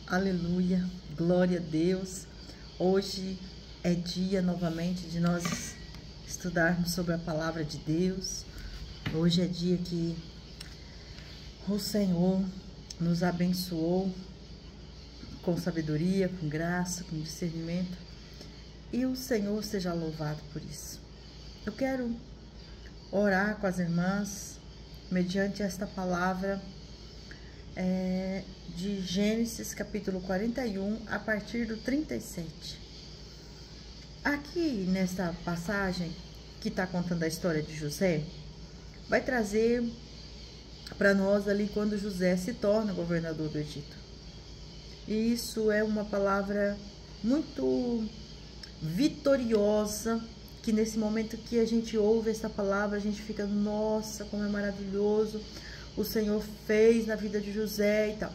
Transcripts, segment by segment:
Aleluia, glória a Deus. Hoje é dia novamente de nós estudarmos sobre a palavra de Deus. Hoje é dia que o Senhor nos abençoou com sabedoria, com graça, com discernimento. E o Senhor seja louvado por isso. Eu quero orar com as irmãs mediante esta palavra de Gênesis capítulo 41, a partir do 37. Aqui nesta passagem que está contando a história de José, vai trazer para nós ali quando José se torna governador do Egito. E isso é uma palavra muito vitoriosa, que nesse momento que a gente ouve essa palavra, a gente fica, nossa, como é maravilhoso, o Senhor fez na vida de José e tal.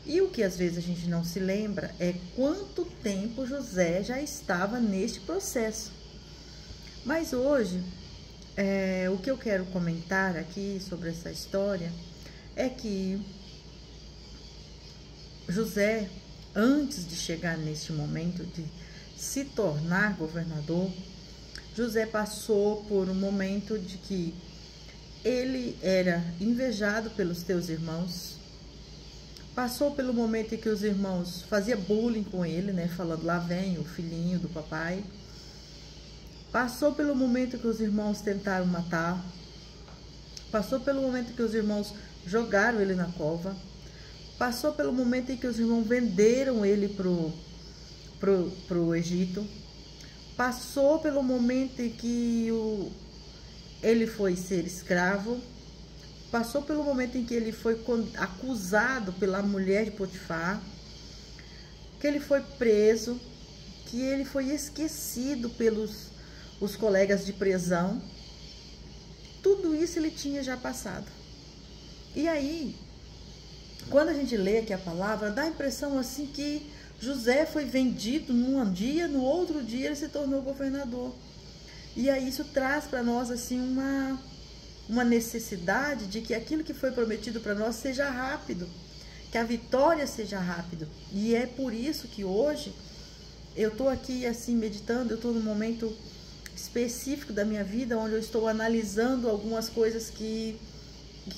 E o que às vezes a gente não se lembra é quanto tempo José já estava neste processo. Mas hoje, o que eu quero comentar aqui sobre essa história é que José, antes de chegar neste momento de se tornar governador, José passou por um momento de que ele era invejado pelos seus irmãos, passou pelo momento em que os irmãos faziam bullying com ele, né, falando, lá vem o filhinho do papai. Passou pelo momento que os irmãos tentaram matar, passou pelo momento que os irmãos jogaram ele na cova, passou pelo momento em que os irmãos venderam ele pro Egito, passou pelo momento em que ele foi ser escravo, passou pelo momento em que ele foi acusado pela mulher de Potifar, que ele foi preso, que ele foi esquecido pelos os colegas de prisão. Tudo isso ele tinha já passado. E aí, quando a gente lê aqui a palavra, dá a impressão assim que José foi vendido num dia, no outro dia ele se tornou governador. E aí isso traz para nós assim uma necessidade de que aquilo que foi prometido para nós seja rápido, que a vitória seja rápido. E é por isso que hoje eu estou aqui assim meditando, eu estou num momento específico da minha vida, onde eu estou analisando algumas coisas que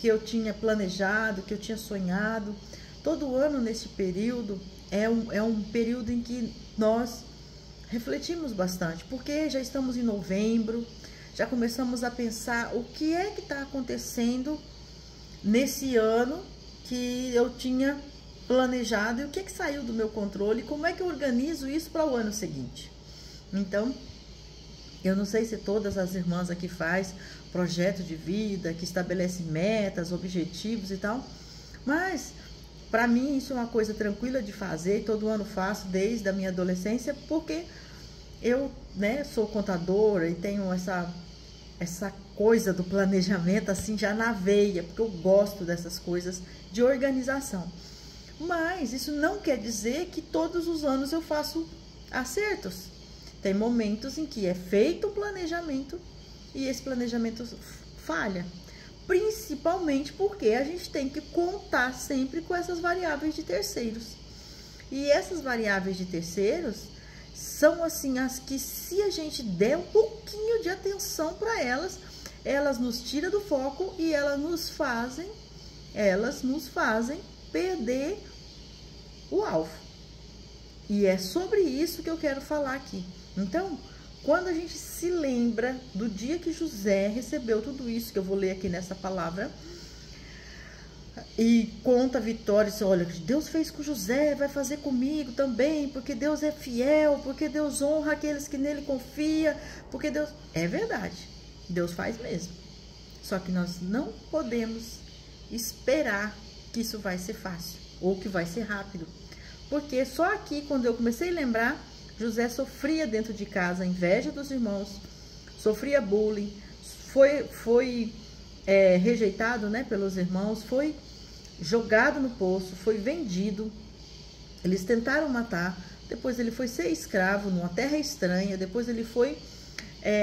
eu tinha planejado, que eu tinha sonhado. Todo ano nesse período é um período em que nós refletimos bastante, porque já estamos em novembro, já começamos a pensar o que é que está acontecendo nesse ano que eu tinha planejado e o que é que saiu do meu controle, como é que eu organizo isso para o ano seguinte. Então, eu não sei se todas as irmãs aqui faz projeto de vida, que estabelece metas, objetivos e tal, mas para mim isso é uma coisa tranquila de fazer, todo ano faço desde a minha adolescência, porque eu, sou contadora e tenho essa coisa do planejamento assim já na veia, porque eu gosto dessas coisas de organização. Mas isso não quer dizer que todos os anos eu faço acertos. Tem momentos em que é feito o planejamento e esse planejamento falha. Principalmente porque a gente tem que contar sempre com essas variáveis de terceiros. E essas variáveis de terceiros são assim as que, se a gente der um pouquinho de atenção para elas, elas nos tiram do foco e elas nos fazem perder o alvo. E é sobre isso que eu quero falar aqui. Então, quando a gente se lembra do dia que José recebeu tudo isso que eu vou ler aqui nessa palavra, e conta a vitória, diz, olha, Deus fez com José, vai fazer comigo também, porque Deus é fiel, porque Deus honra aqueles que nele confiam, porque Deus... É verdade, Deus faz mesmo. Só que nós não podemos esperar que isso vai ser fácil, ou que vai ser rápido. Porque só aqui, quando eu comecei a lembrar, José sofria dentro de casa a inveja dos irmãos, sofria bullying, foi rejeitado, pelos irmãos, foi jogado no poço, foi vendido, eles tentaram matar, depois ele foi ser escravo numa terra estranha, depois ele foi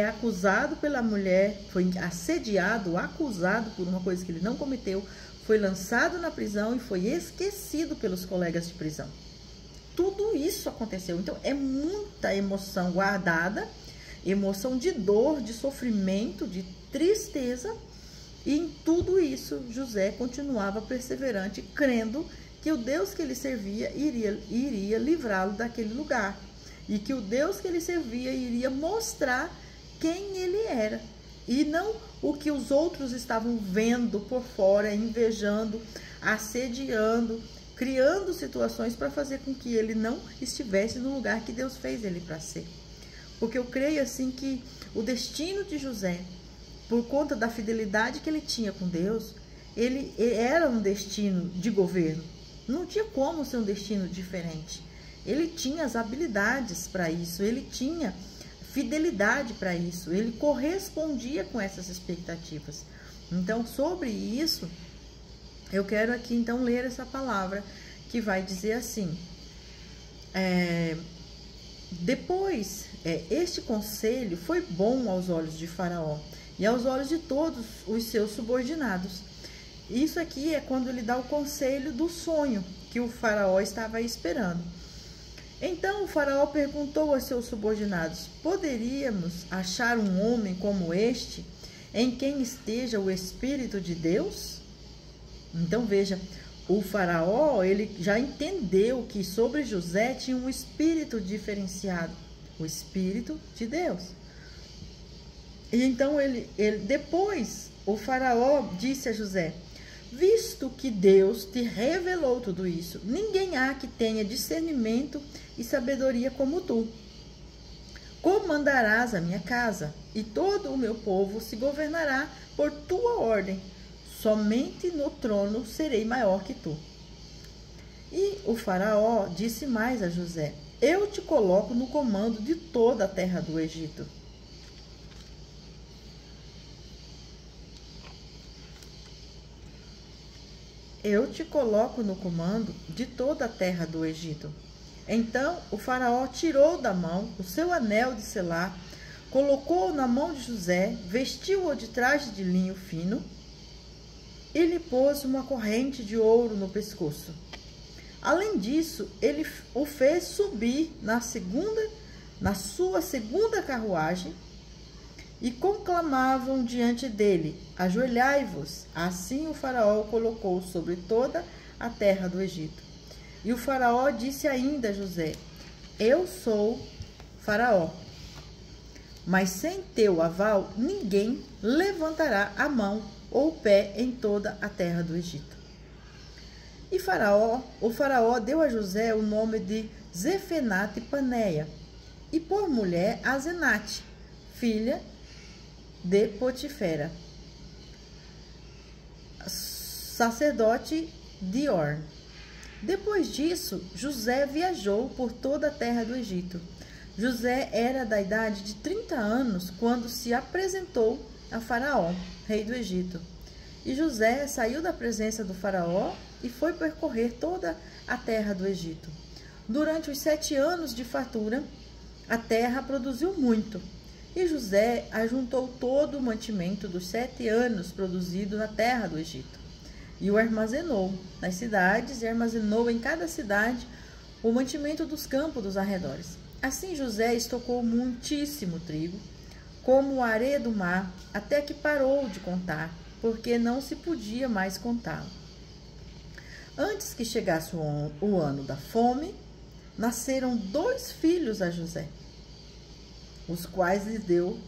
acusado pela mulher, foi assediado, acusado por uma coisa que ele não cometeu, foi lançado na prisão e foi esquecido pelos colegas de prisão. Tudo isso aconteceu. Então, é muita emoção guardada, emoção de dor, de sofrimento, de tristeza. E em tudo isso, José continuava perseverante, crendo que o Deus que ele servia iria livrá-lo daquele lugar. E que o Deus que ele servia iria mostrar quem ele era. E não o que os outros estavam vendo por fora, invejando, assediando, criando situações para fazer com que ele não estivesse no lugar que Deus fez ele para ser. Porque eu creio assim que o destino de José, por conta da fidelidade que ele tinha com Deus, ele era um destino de governo. Não tinha como ser um destino diferente. Ele tinha as habilidades para isso, ele tinha fidelidade para isso, ele correspondia com essas expectativas. Então, sobre isso, eu quero aqui então ler essa palavra que vai dizer assim: depois, este conselho foi bom aos olhos de Faraó e aos olhos de todos os seus subordinados. Isso aqui é quando ele dá o conselho do sonho que o Faraó estava esperando. Então o Faraó perguntou aos seus subordinados: poderíamos achar um homem como este, em quem esteja o Espírito de Deus? Então veja, o Faraó, ele já entendeu que sobre José tinha um espírito diferenciado, o Espírito de Deus. E então depois o Faraó disse a José: visto que Deus te revelou tudo isso, ninguém há que tenha discernimento e sabedoria como tu. Comandarás a minha casa, e todo o meu povo se governará por tua ordem. Somente no trono serei maior que tu. E o Faraó disse mais a José: eu te coloco no comando de toda a terra do Egito. Eu te coloco no comando de toda a terra do Egito. Então o Faraó tirou da mão o seu anel de selar, colocou-o na mão de José, vestiu-o de traje de linho fino e lhe pôs uma corrente de ouro no pescoço. Além disso, ele o fez subir na sua segunda carruagem e conclamavam diante dele: ajoelhai-vos. Assim o Faraó o colocou sobre toda a terra do Egito. E o Faraó disse ainda a José: eu sou Faraó, mas sem teu aval ninguém levantará a mão ou o pé em toda a terra do Egito. E o Faraó deu a José o nome de Zefenate-Paneia, e por mulher Asenate, filha de Potifera, sacerdote de Orn. Depois disso, José viajou por toda a terra do Egito. José era da idade de 30 anos quando se apresentou a Faraó, rei do Egito. E José saiu da presença do Faraó e foi percorrer toda a terra do Egito. Durante os 7 anos de fartura, a terra produziu muito. E José ajuntou todo o mantimento dos 7 anos produzido na terra do Egito, e o armazenou nas cidades, e armazenou em cada cidade o mantimento dos campos dos arredores. Assim José estocou muitíssimo trigo, como a areia do mar, até que parou de contar, porque não se podia mais contá-lo. Antes que chegasse o ano da fome, nasceram 2 filhos a José, os quais lhe deu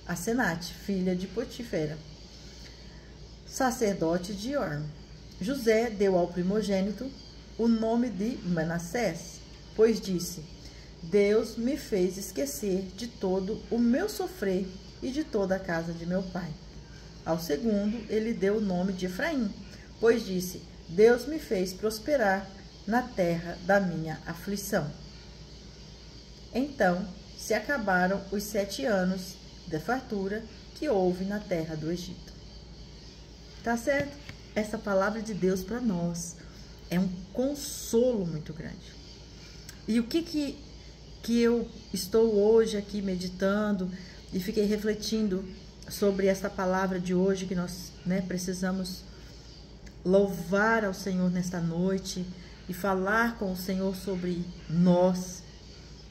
Asenate, filha de Potifera, sacerdote de Orn. José deu ao primogênito o nome de Manassés, pois disse: Deus me fez esquecer de todo o meu sofrer e de toda a casa de meu pai. Ao segundo, ele deu o nome de Efraim, pois disse: Deus me fez prosperar na terra da minha aflição. Então se acabaram os 7 anos de fartura que houve na terra do Egito. Tá certo? Essa palavra de Deus para nós é um consolo muito grande. E o que eu estou hoje aqui meditando e fiquei refletindo sobre essa palavra de hoje que nós precisamos louvar ao Senhor nesta noite e falar com o Senhor sobre nós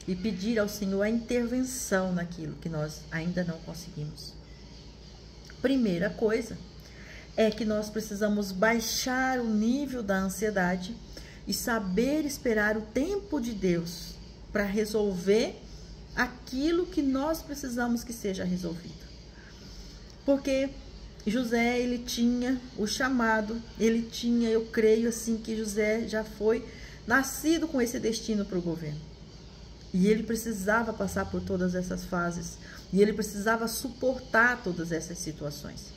e pedir ao Senhor a intervenção naquilo que nós ainda não conseguimos. Primeira coisa é que nós precisamos baixar o nível da ansiedade e saber esperar o tempo de Deus para resolver aquilo que nós precisamos que seja resolvido. Porque José, ele tinha o chamado, ele tinha, eu creio assim, que José já foi nascido com esse destino para o governo. E ele precisava passar por todas essas fases, e ele precisava suportar todas essas situações.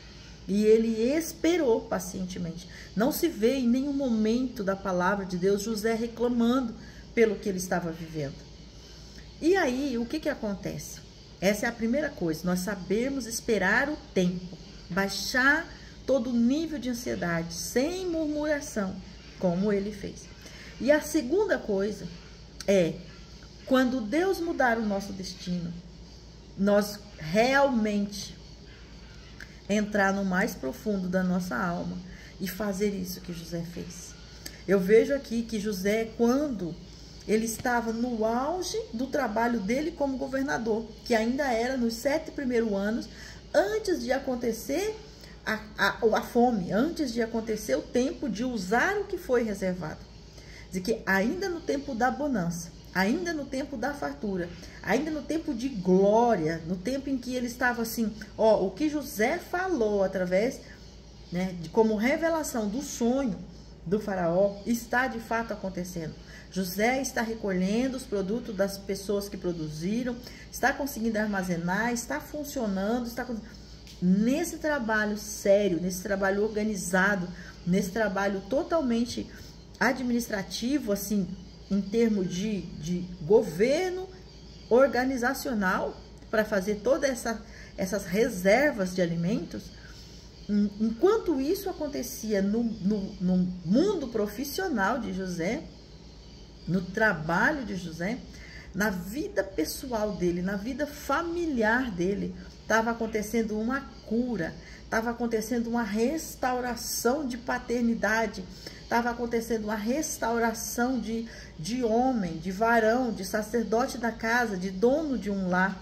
E ele esperou pacientemente. Não se vê em nenhum momento da palavra de Deus José reclamando pelo que ele estava vivendo. E aí, o que acontece? Essa é a primeira coisa, nós sabemos esperar o tempo, baixar todo o nível de ansiedade, sem murmuração, como ele fez. E a segunda coisa é, quando Deus mudar o nosso destino, nós realmente entrar no mais profundo da nossa alma e fazer isso que José fez. Eu vejo aqui que José, quando ele estava no auge do trabalho dele como governador, que ainda era nos 7 primeiros anos, antes de acontecer a fome, antes de acontecer o tempo de usar o que foi reservado. Diz que ainda no tempo da bonança, ainda no tempo da fartura, ainda no tempo de glória, no tempo em que ele estava assim, o que José falou através, como revelação do sonho do faraó, está de fato acontecendo. José está recolhendo os produtos das pessoas que produziram, está conseguindo armazenar, está funcionando, nesse trabalho sério, nesse trabalho organizado, nesse trabalho totalmente administrativo, assim, em termos de governo organizacional, para fazer todas essas reservas de alimentos. Enquanto isso acontecia no mundo profissional de José, no trabalho de José, na vida pessoal dele, na vida familiar dele, estava acontecendo uma cura, estava acontecendo uma restauração de paternidade, estava acontecendo uma restauração de homem, de varão, de sacerdote da casa, de dono de um lar.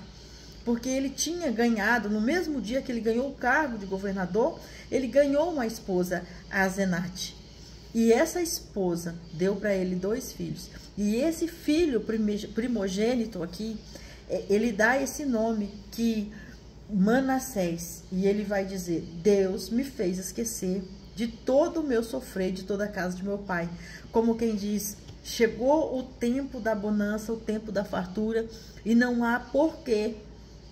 Porque ele tinha ganhado, no mesmo dia que ele ganhou o cargo de governador, ele ganhou uma esposa, a Asenate. E essa esposa deu para ele 2 filhos. E esse filho primogênito aqui, ele dá esse nome, que Manassés. E ele vai dizer, Deus me fez esquecer de todo o meu sofrer, de toda a casa de meu pai. Como quem diz, chegou o tempo da bonança, o tempo da fartura, e não há porquê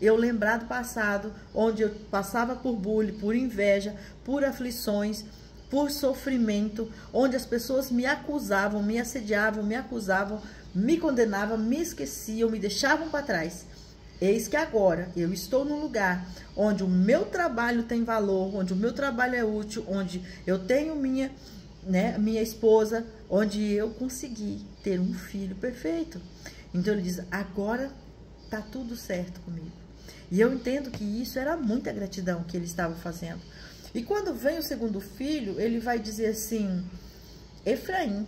eu lembrar do passado, onde eu passava por bullying, por inveja, por aflições, por sofrimento, onde as pessoas me acusavam, me assediavam, me acusavam, me condenavam, me esqueciam, me deixavam para trás. Eis que agora eu estou num lugar onde o meu trabalho tem valor, onde o meu trabalho é útil, onde eu tenho minha esposa, onde eu consegui ter um filho perfeito. Então ele diz, agora tá tudo certo comigo. E eu entendo que isso era muita gratidão que ele estava fazendo. E quando vem o segundo filho, ele vai dizer assim, Efraim,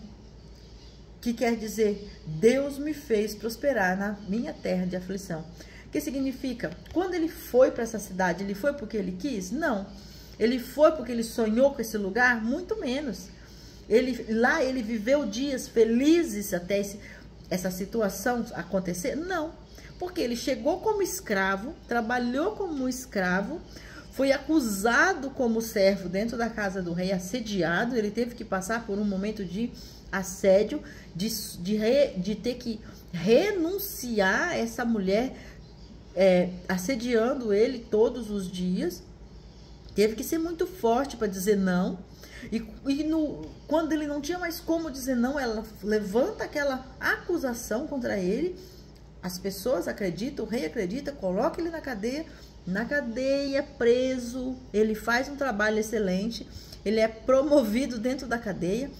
que quer dizer, Deus me fez prosperar na minha terra de aflição. Que significa, quando ele foi para essa cidade, ele foi porque ele quis? Não. Ele foi porque ele sonhou com esse lugar? Muito menos. Lá ele viveu dias felizes até essa situação acontecer? Não. Porque ele chegou como escravo, trabalhou como escravo, foi acusado como servo dentro da casa do rei, assediado. Ele teve que passar por um momento de assédio, de ter que renunciar a essa mulher assediando ele todos os dias. Teve que ser muito forte para dizer não. Quando ele não tinha mais como dizer não, ela levanta aquela acusação contra ele. As pessoas acreditam, o rei acredita, coloca ele na cadeia, preso. Ele faz um trabalho excelente, ele é promovido dentro da cadeia,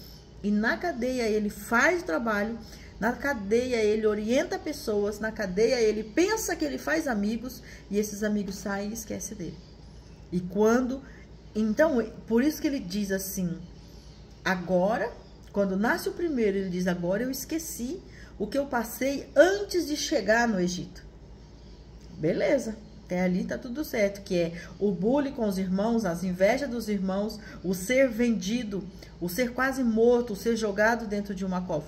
e na cadeia ele faz o trabalho, na cadeia ele orienta pessoas, na cadeia ele pensa que ele faz amigos, e esses amigos saem e esquecem dele. Então, por isso que ele diz assim, agora, quando nasce o primeiro, ele diz, agora eu esqueci o que eu passei antes de chegar no Egito. Beleza, até ali tá tudo certo, que é o bullying com os irmãos, as invejas dos irmãos, o ser vendido, o ser quase morto, o ser jogado dentro de uma cova.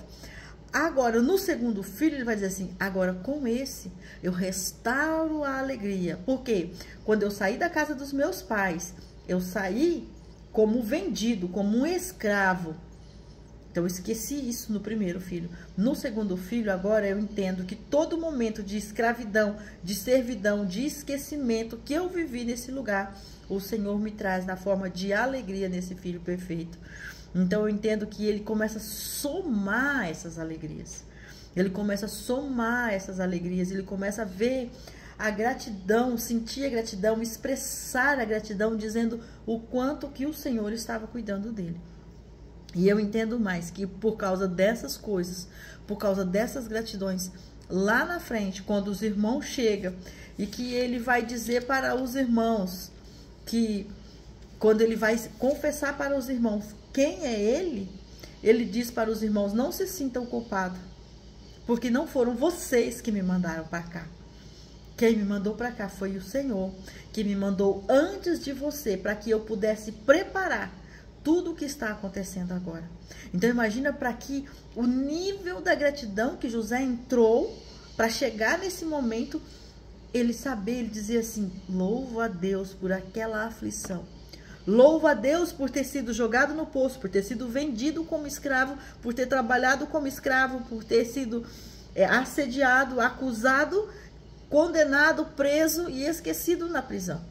Agora, no segundo filho, ele vai dizer assim, agora com esse eu restauro a alegria. Por quê? Quando eu saí da casa dos meus pais, eu saí como vendido, como um escravo. Então, eu esqueci isso no primeiro filho. No segundo filho, agora eu entendo que todo momento de escravidão, de servidão, de esquecimento que eu vivi nesse lugar, o Senhor me traz na forma de alegria nesse filho perfeito. Então, eu entendo que ele começa a somar essas alegrias. Ele começa a somar essas alegrias. Ele começa a ver a gratidão, sentir a gratidão, expressar a gratidão, dizendo o quanto que o Senhor estava cuidando dele. E eu entendo mais que por causa dessas coisas, por causa dessas gratidões, lá na frente, quando os irmãos chegam e que ele vai dizer para os irmãos, que quando ele vai confessar para os irmãos quem é ele diz para os irmãos, não se sintam culpados, porque não foram vocês que me mandaram para cá. Quem me mandou para cá foi o Senhor, que me mandou antes de você, para que eu pudesse preparar tudo o que está acontecendo agora. Então imagina para que o nível da gratidão que José entrou para chegar nesse momento, ele saber, ele dizer assim, louvo a Deus por aquela aflição. Louvo a Deus por ter sido jogado no poço, por ter sido vendido como escravo, por ter trabalhado como escravo, por ter sido assediado, acusado, condenado, preso e esquecido na prisão.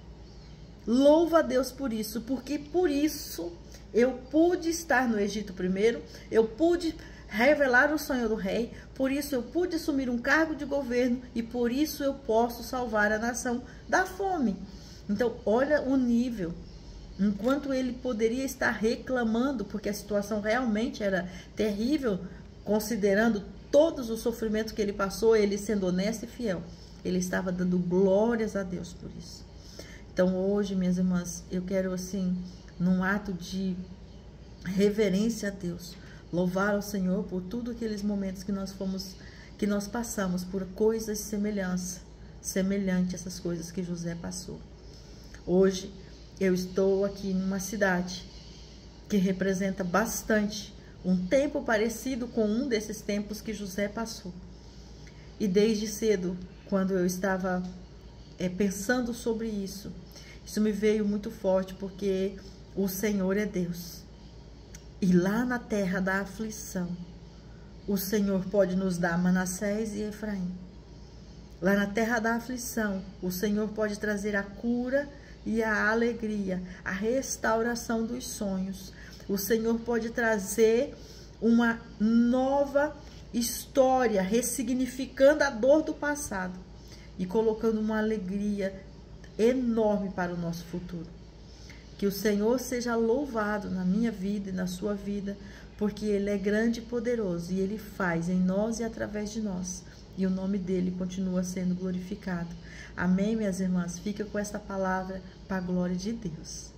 Louvo a Deus por isso, porque por isso eu pude estar no Egito primeiro, eu pude revelar o sonho do rei, por isso eu pude assumir um cargo de governo e por isso eu posso salvar a nação da fome. Então, olha o nível. Enquanto ele poderia estar reclamando, porque a situação realmente era terrível, considerando todos os sofrimentos que ele passou, ele sendo honesto e fiel, ele estava dando glórias a Deus por isso. Então, hoje, minhas irmãs, eu quero assim, num ato de reverência a Deus, louvar ao Senhor por tudo aqueles momentos que nós passamos por coisas semelhantes a essas coisas que José passou. Hoje eu estou aqui numa cidade que representa bastante um tempo parecido com um desses tempos que José passou. E desde cedo, quando eu estava pensando sobre isso me veio muito forte, porque o Senhor é Deus. E lá na terra da aflição, o Senhor pode nos dar Manassés e Efraim. Lá na terra da aflição, o Senhor pode trazer a cura e a alegria, a restauração dos sonhos. O Senhor pode trazer uma nova história, ressignificando a dor do passado e colocando uma alegria enorme para o nosso futuro. Que o Senhor seja louvado na minha vida e na sua vida, porque Ele é grande e poderoso e Ele faz em nós e através de nós. E o nome dEle continua sendo glorificado. Amém, minhas irmãs? Fica com essa palavra para a glória de Deus.